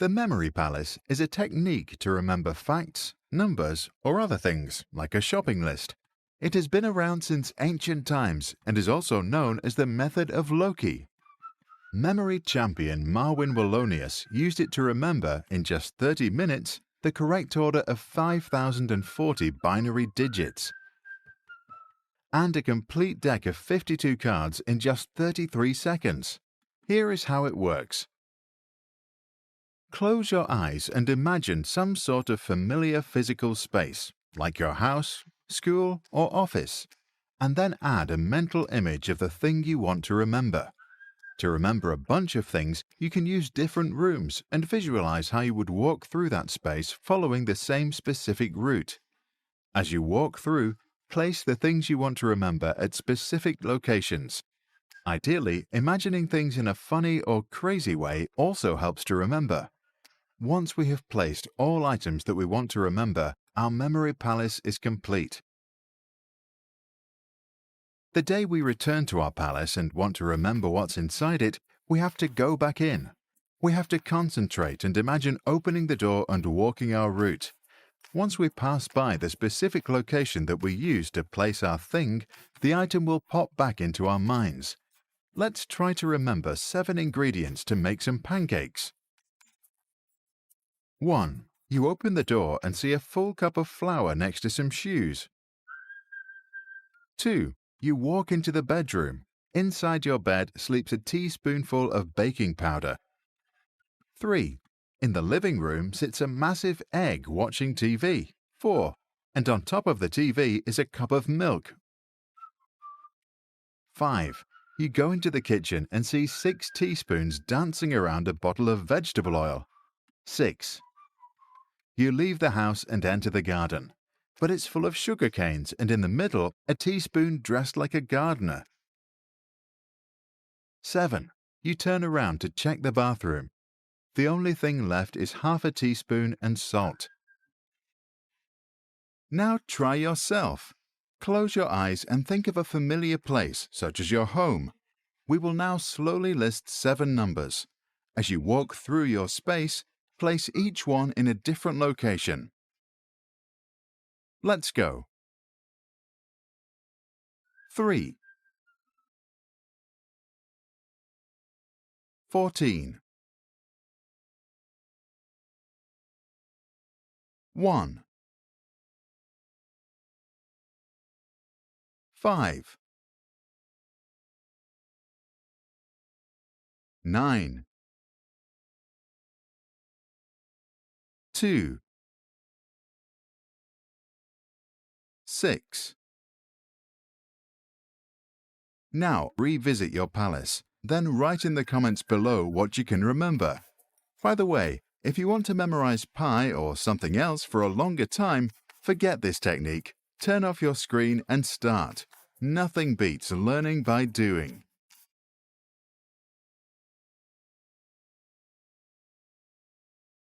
The memory palace is a technique to remember facts, numbers, or other things, like a shopping list. It has been around since ancient times and is also known as the method of Loci. Memory champion Marwin Wallonius used it to remember, in just 30 minutes, the correct order of 5,040 binary digits and a complete deck of 52 cards in just 33 seconds. Here is how it works. Close your eyes and imagine some sort of familiar physical space, like your house, school, or office, and then add a mental image of the thing you want to remember. To remember a bunch of things, you can use different rooms and visualize how you would walk through that space following the same specific route. As you walk through, place the things you want to remember at specific locations. Ideally, imagining things in a funny or crazy way also helps to remember. Once we have placed all items that we want to remember, our memory palace is complete. The day we return to our palace and want to remember what's inside it, we have to go back in. We have to concentrate and imagine opening the door and walking our route. Once we pass by the specific location that we used to place our thing, the item will pop back into our minds. Let's try to remember 7 ingredients to make some pancakes. 1. You open the door and see a full cup of flour next to some shoes. 2. You walk into the bedroom. Inside your bed sleeps a teaspoonful of baking powder. 3. In the living room sits a massive egg watching TV. 4. And on top of the TV is a cup of milk. 5. You go into the kitchen and see 6 teaspoons dancing around a bottle of vegetable oil. 6. You leave the house and enter the garden, but it's full of sugar canes and in the middle a teaspoon dressed like a gardener. 7. You turn around to check the bathroom. The only thing left is half a teaspoon and salt. Now try yourself. Close your eyes and think of a familiar place, such as your home. We will now slowly list 7 numbers. As you walk through your space, place each one in a different location. Let's go. 3. 14. 1. 5. 9. 2. 6. Now revisit your palace. Then write in the comments below what you can remember. By the way, if you want to memorize pi or something else for a longer time, forget this technique. Turn off your screen and start. Nothing beats learning by doing.